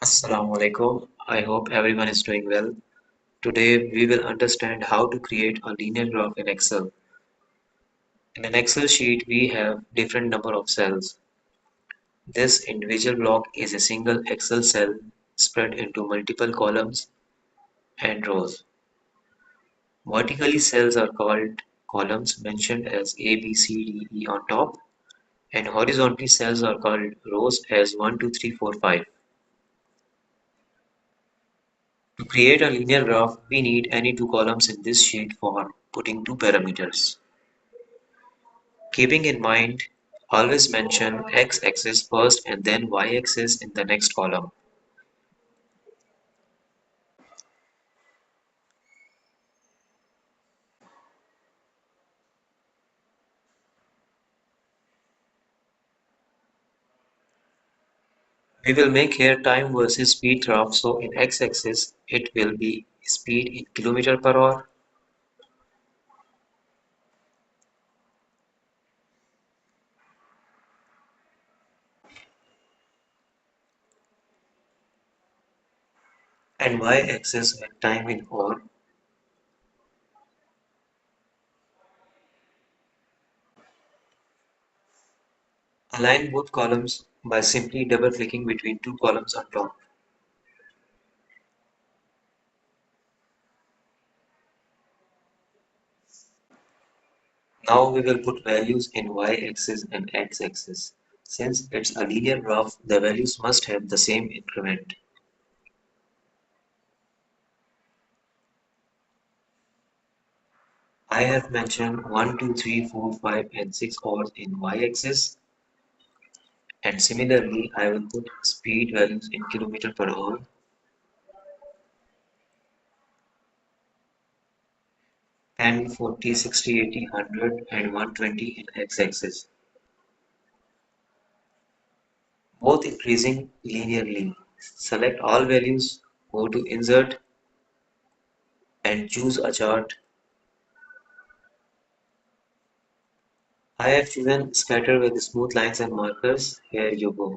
Assalamu alaikum. I hope everyone is doing well. Today we will understand how to create a linear graph in Excel. In an Excel sheet we have different number of cells. This individual block is a single Excel cell spread into multiple columns and rows. Vertically cells are called columns mentioned as A, B, C, D, E on top, and horizontally cells are called rows as 1, 2, 3, 4, 5. To create a linear graph, we need any two columns in this sheet for putting two parameters. Keeping in mind, always mention x-axis first and then y-axis in the next column. We will make here time versus speed graph, so in x-axis it will be speed in kilometer per hour. And y-axis at time in hour. Align both columns by simply double-clicking between two columns on top. Now we will put values in y-axis and x-axis. Since it's a linear graph, the values must have the same increment. I have mentioned 1, 2, 3, 4, 5, and 6 hours in y-axis, and similarly I will put speed values in kilometer per hour, 10, 40, 60, 80, 100, and 120 in x-axis, both increasing linearly. Select all values, go to Insert, and choose a chart. I have chosen scatter with smooth lines and markers. Here you go.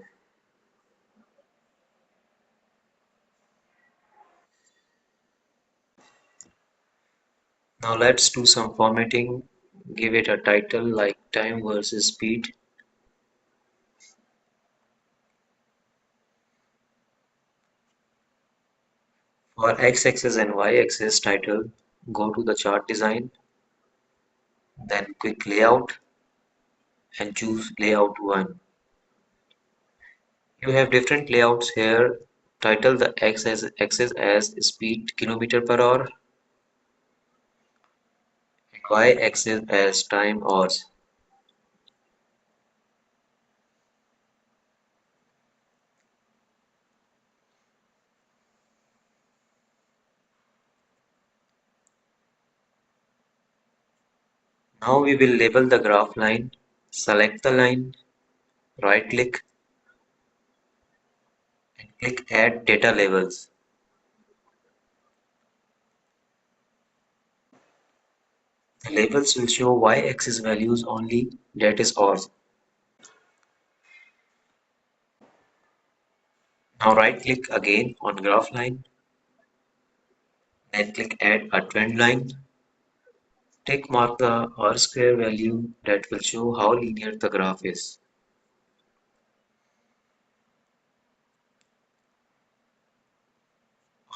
Now let's do some formatting. Give it a title like time versus speed. For x-axis and y-axis title, go to the chart design, then click layout and choose layout 1. You have different layouts here. Title the x-axis as speed kilometer per hour and y-axis as time hours. Now we will label the graph line. Select the line, right click and click add data labels. The labels will show y-axis values only, that is hours. Now right click again on graph line, then click add a trend line. Tick mark the R square value that will show how linear the graph is.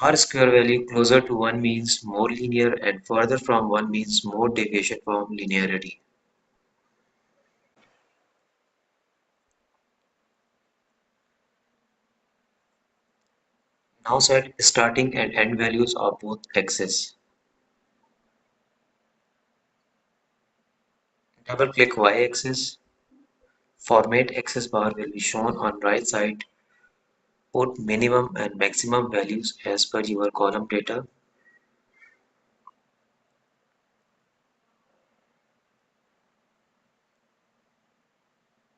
R square value closer to 1 means more linear and further from 1 means more deviation from linearity. Now set starting and end values of both axes. Double click y-axis. Format axis bar will be shown on right side. Put minimum and maximum values as per your column data.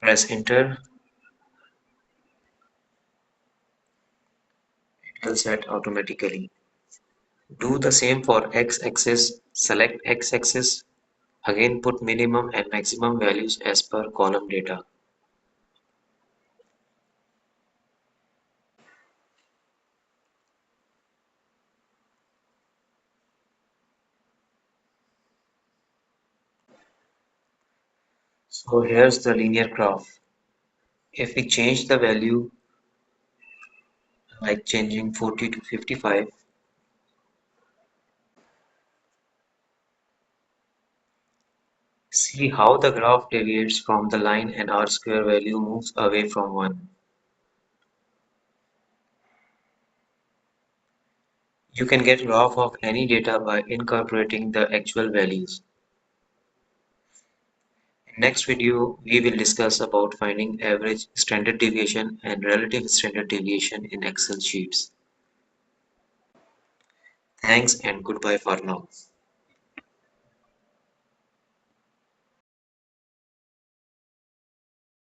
Press enter. It will set automatically. Do the same for x-axis. Select x-axis. Again put minimum and maximum values as per column data. So here's the linear graph. If we change the value, like changing 40 to 55, see how the graph deviates from the line and R square value moves away from 1. You can get graph of any data by incorporating the actual values. In next video, we will discuss about finding average standard deviation and relative standard deviation in Excel sheets. Thanks and goodbye for now.